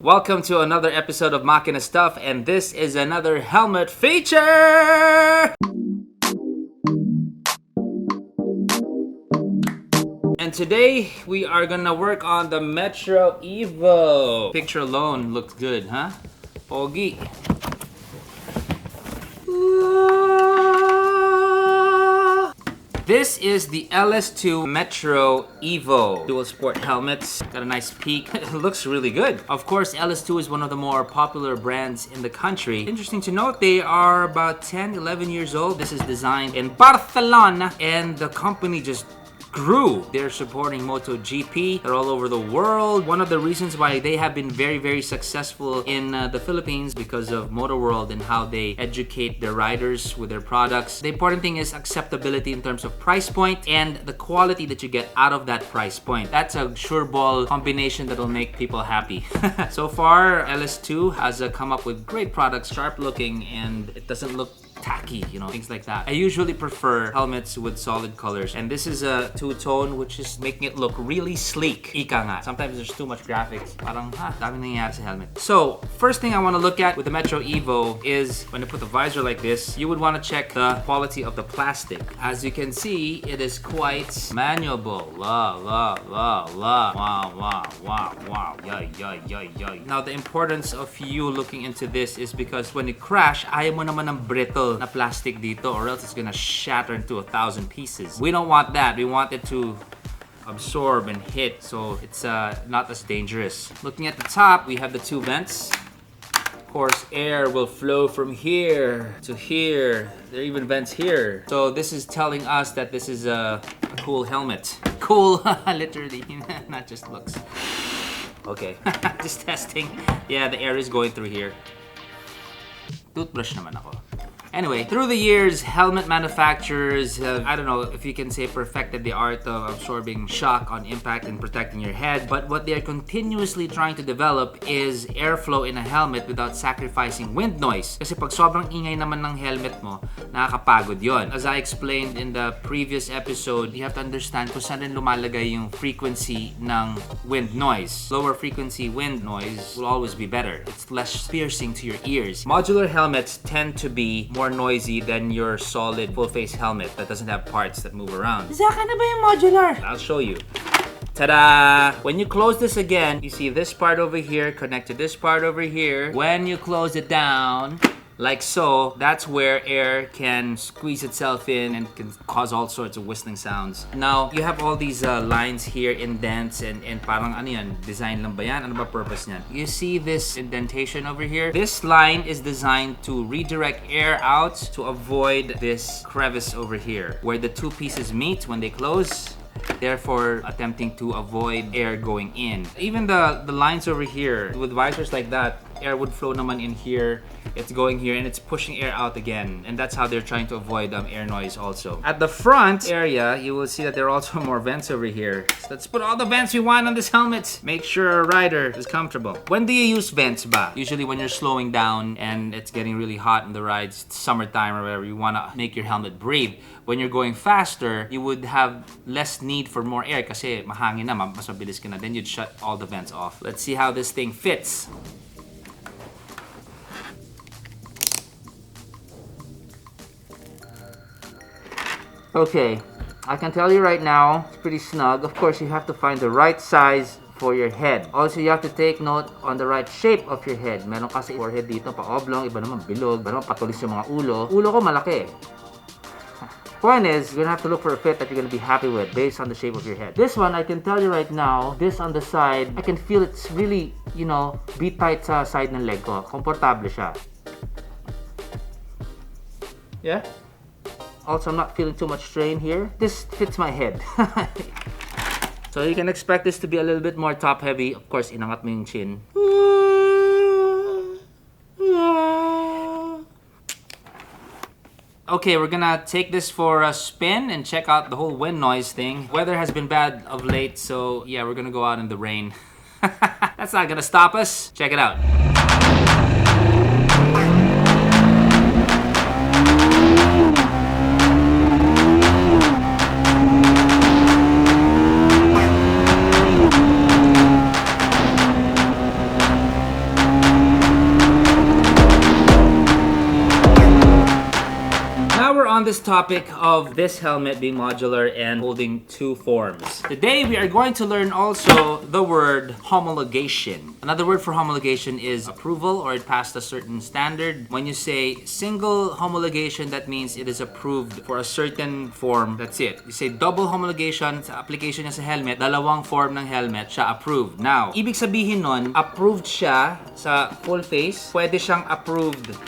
Welcome to another episode of Makina Stuff, and this is another helmet feature! And today, we are gonna work on the Metro Evo. Picture alone looks good, huh? Pogi. This is the Ls2 Metro Evo dual sport helmets. Got a nice peak. It looks really good. Of course, Ls2 is one of the more popular brands in the country. Interesting to note, they are about 10, 11 years old. This is designed in Barcelona, and the company just grew. They're supporting MotoGP. They're all over the world. One of the reasons why they have been very successful in the Philippines because of Motoworld and how they educate their riders with their products. The important thing is acceptability in terms of price point and the quality that you get out of that price point. That's a sure ball combination that'll make people happy. So far, Ls2 has come up with great products, sharp looking, and it doesn't look tacky, things like that. I usually prefer helmets with solid colors, and this is a two-tone which is making it look really sleek. Ika nga. Sometimes there's too much graphics. Parang, dami nangyayari sa helmet. So, first thing I want to look at with the Metro Evo is when you put the visor like this, you would want to check the quality of the plastic. As you can see, it is quite malleable. Wow. Yay. Now, the importance of you looking into this is because when you crash, ayaw mo naman ng brittle na plastic dito, or else it's gonna shatter into 1,000 pieces. We don't want that. We want it to absorb and hit, so it's not as dangerous. Looking at the top, we have the two vents. Of course, air will flow from here to here. There are even vents here. So this is telling us that this is a cool helmet. Cool, literally, not just looks. Okay, just testing. Yeah, the air is going through here. Toothbrush naman ako. Anyway, through the years, helmet manufacturers have, I don't know if you can say, perfected the art of absorbing shock on impact and protecting your head. But what they're continuously trying to develop is airflow in a helmet without sacrificing wind noise. Kasi pag sobrang ingay naman ng helmet mo, nakakapagod yon. As I explained in the previous episode, you have to understand kung saan rin lumalagay yung frequency ng wind noise. Lower frequency wind noise will always be better. It's less piercing to your ears. Modular helmets tend to be more noisy than your solid full-face helmet that doesn't have parts that move around. Saka na ba yung modular? I'll show you. Ta-da! When you close this again, you see this part over here connect to this part over here. When you close it down, like so, that's where air can squeeze itself in and can cause all sorts of whistling sounds. Now, you have all these lines here, indents, and parang ano yan, design lang ba yan? Ano ba purpose niyan? You see this indentation over here? This line is designed to redirect air out to avoid this crevice over here, where the two pieces meet when they close, therefore attempting to avoid air going in. Even the lines over here, with visors like that, air would flow naman in here, it's going here, and it's pushing air out again. And that's how they're trying to avoid air noise also. At the front area, you will see that there are also more vents over here. So let's put all the vents we want on this helmet. Make sure our rider is comfortable. When do you use vents ba? Usually when you're slowing down and it's getting really hot in the rides, it's summertime or whatever, you want to make your helmet breathe. When you're going faster, you would have less need for more air kasi mahangin na, mas mabilis ka na. Then you'd shut all the vents off. Let's see how this thing fits. Okay, I can tell you right now, it's pretty snug. Of course, you have to find the right size for your head. Also, you have to take note on the right shape of your head. Meron kasi forehead dito, pa-oblong, iba naman bilog, iba naman patulis yung mga ulo. Ulo ko malaki. Point is, you're gonna have to look for a fit that you're gonna be happy with based on the shape of your head. This one, I can tell you right now, this on the side, I can feel it's really, beat tight sa side ng leg ko. Komportable siya. Yeah? Also, I'm not feeling too much strain here. This fits my head. So you can expect this to be a little bit more top heavy. Of course, inangat mo yung chin. Okay, we're gonna take this for a spin and check out the whole wind noise thing. Weather has been bad of late, so yeah, we're gonna go out in the rain. That's not gonna stop us. Check it out. on this topic of this helmet being modular and holding two forms. Today we are going to learn also the word homologation. Another word for homologation is approval, or it passed a certain standard. When you say single homologation, that means it is approved for a certain form. That's it. You say double homologation, sa application niya sa helmet, dalawang form ng helmet, siya approved. Now, ibig sabihin nun, approved siya sa full face, pwede siyang approved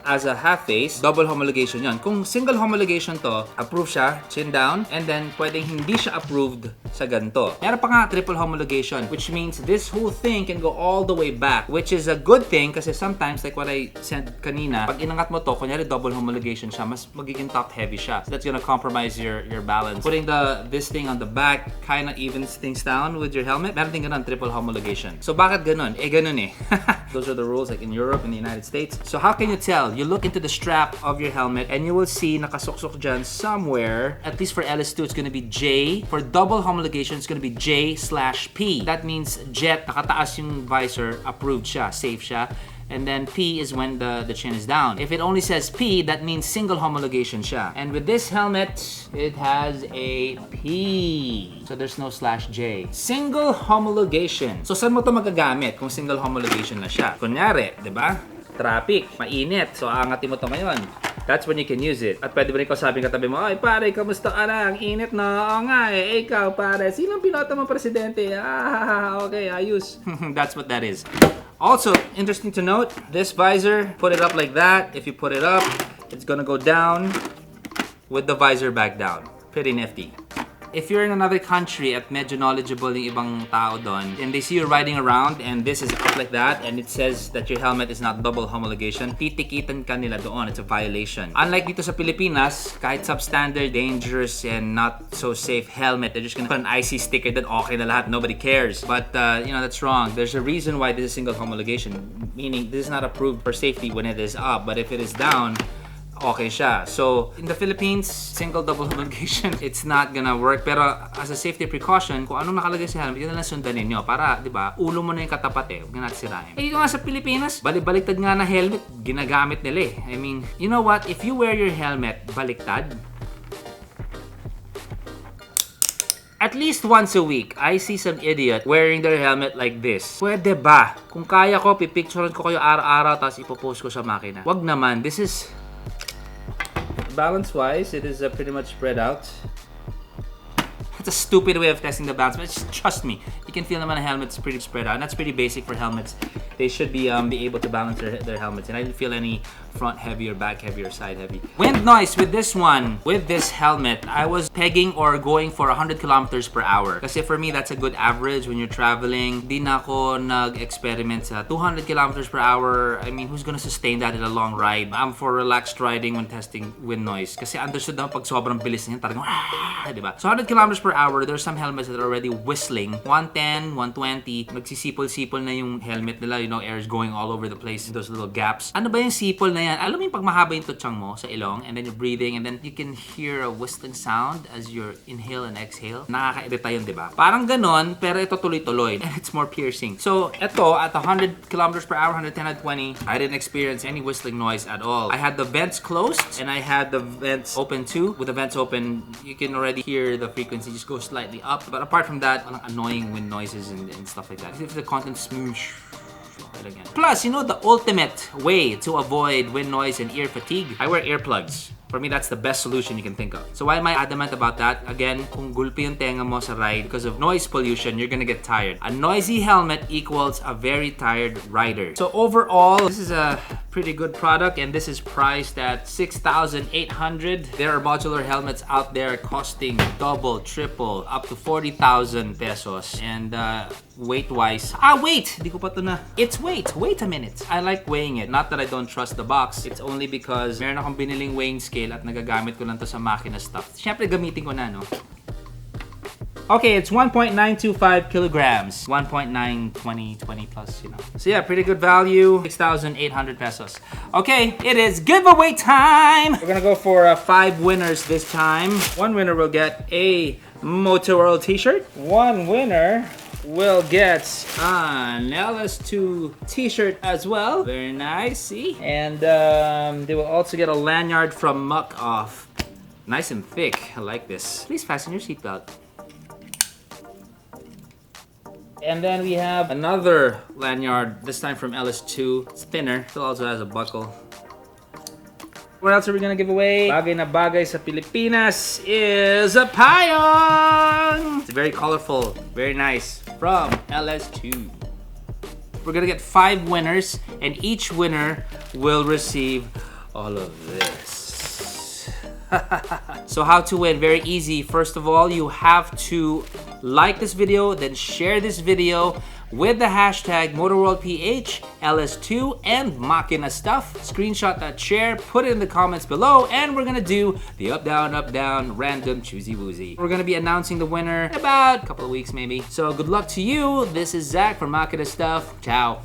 as a half face, double homologation yon. Kung single homologation to, approve siya, chin down, and then pwedeng hindi siya approved sa ganito. Meron pa nga triple homologation, which means this whole thing can go all the way back, which is a good thing kasi sometimes, like what I said kanina, pag inangat mo to, kunyari double homologation siya, mas magiging top heavy siya. So that's gonna compromise your balance. Putting this thing on the back kinda evens things down with your helmet. Meron din ganun, triple homologation. So bakit ganun? Ganun eh. Those are the rules like in Europe, in the United States. So how can you tell? You look into the strap of your helmet and you will see nakasuksok dyan somewhere, at least for Ls2, it's gonna be J. For double homologation, it's gonna be J/P. That means jet, nakataas yung visor, approved siya, safe siya. And then P is when the chin is down. If it only says P, that means single homologation siya. And with this helmet, it has a P. So there's no /J. Single homologation. So saan mo to magagamit kung single homologation na siya? Kunyari, di ba? Traffic, mainit. So aangatin mo to ngayon. That's when you can use it. At pwede ba rin sabi katabi mo, ay pare, kamusta ka na? Ang init na. Oo nga eh. Ikaw pare, sinong pinota mo presidente? Okay, ayos. That's what that is. Also, interesting to note, this visor, put it up like that. If you put it up, it's gonna go down with the visor back down. Pretty nifty. If you're in another country at medyo knowledgeable yung ibang tao doon, and they see you riding around and this is up like that and it says that your helmet is not double homologation, titikitan ka nila doon. It's a violation. Unlike dito sa Pilipinas, kahit substandard, dangerous, and not so safe helmet, they're just gonna put an IC sticker that okay na lahat, nobody cares. But, that's wrong. There's a reason why this is single homologation, meaning this is not approved for safety when it is up, but if it is down, okay siya. So, in the Philippines, single double homologation, it's not gonna work. Pero as a safety precaution, kung anong nakalagay sa helmet, yun na lang sundanin nyo. Para, di ba, ulo mo na yung katapat eh. Huwag na natin sirain. Dito nga sa Pilipinas, baliktad nga na helmet, ginagamit nila eh. I mean, you know what? If you wear your helmet baliktad, at least once a week, I see some idiot wearing their helmet like this. Pwede ba? Kung kaya ko, pipicturean ko kayo araw-araw tapos ipopost ko sa makina. Wag naman. This is balance-wise, it is pretty much spread out. It's a stupid way of testing the balance, but just trust me, you can feel naman a helmet's pretty spread out, and that's pretty basic for helmets. They should be able to balance their helmets, and I didn't feel any front heavy or back heavy or side heavy. Wind noise with this one, with this helmet, I was pegging or going for 100 kilometers per hour. Kasi for me, that's a good average when you're traveling. Di na ako nag-experiment sa 200 kilometers per hour. I mean, who's gonna sustain that in a long ride? I'm for relaxed riding when testing wind noise. Kasi understood naman pag sobrang bilis niya, talagang diba? So 100 kilometers per hour, there's some helmets that are already whistling. 110, 120, nagsisipol-sipol na yung helmet nila. Air is going all over the place in those little gaps. Ano ba yung sipol na yan? Alam mo yung pag mahaba yung tutsang mo sa ilong, and then you're breathing, and then you can hear a whistling sound as you inhale and exhale. Nakaka-irita yun, diba? Parang ganon, pero ito tuloy-tuloy. And it's more piercing. So, ito, at 100 kilometers per hour, 110, 120, I didn't experience any whistling noise at all. I had the vents closed, and I had the vents open too. With the vents open, you can already hear the frequency just go slightly up. But apart from that, walang annoying wind noises and stuff like that. If the content's smooth, again. Plus, the ultimate way to avoid wind noise and ear fatigue, I wear earplugs. For me, that's the best solution you can think of. So why am I adamant about that? Again, kung gulpi yung tenga mo sa ride because of noise pollution, you're gonna get tired. A noisy helmet equals a very tired rider. So overall, this is a pretty good product, and this is priced at 6,800. There are modular helmets out there costing double, triple, up to 40,000 pesos. And weight-wise, wait! Di ko pa to na. It's weight. Wait a minute. I like weighing it. Not that I don't trust the box. It's only because meron akong biniling weighing scale at nagagamit ko lang to sa makina stuff. Siyempre, gamitin ko na, no? Okay, it's 1.925 kilograms. 1.920 plus, So yeah, pretty good value. 6,800 pesos. Okay, it is giveaway time! We're gonna go for 5 winners this time. One winner will get a Motoworld t-shirt. One winner will get an Ls2 t-shirt as well. Very nice, see? And they will also get a lanyard from Muck Off. Nice and thick, I like this. Please fasten your seatbelt. And then we have another lanyard, this time from Ls2. It's thinner, it also has a buckle. What else are we gonna give away? Bagay na bagay sa Pilipinas is a tayong! It's very colorful, very nice, from Ls2. We're gonna get 5 winners, and each winner will receive all of this. So how to win? Very easy. First of all, you have to like this video, then share this video with the hashtag MotoworldPH, Ls2, and Makina stuff. Screenshot that share, put it in the comments below, and we're gonna do the up, down, random, choosy woozy. We're gonna be announcing the winner in about a couple of weeks maybe. So good luck to you. This is Zach from Makina stuff. Ciao.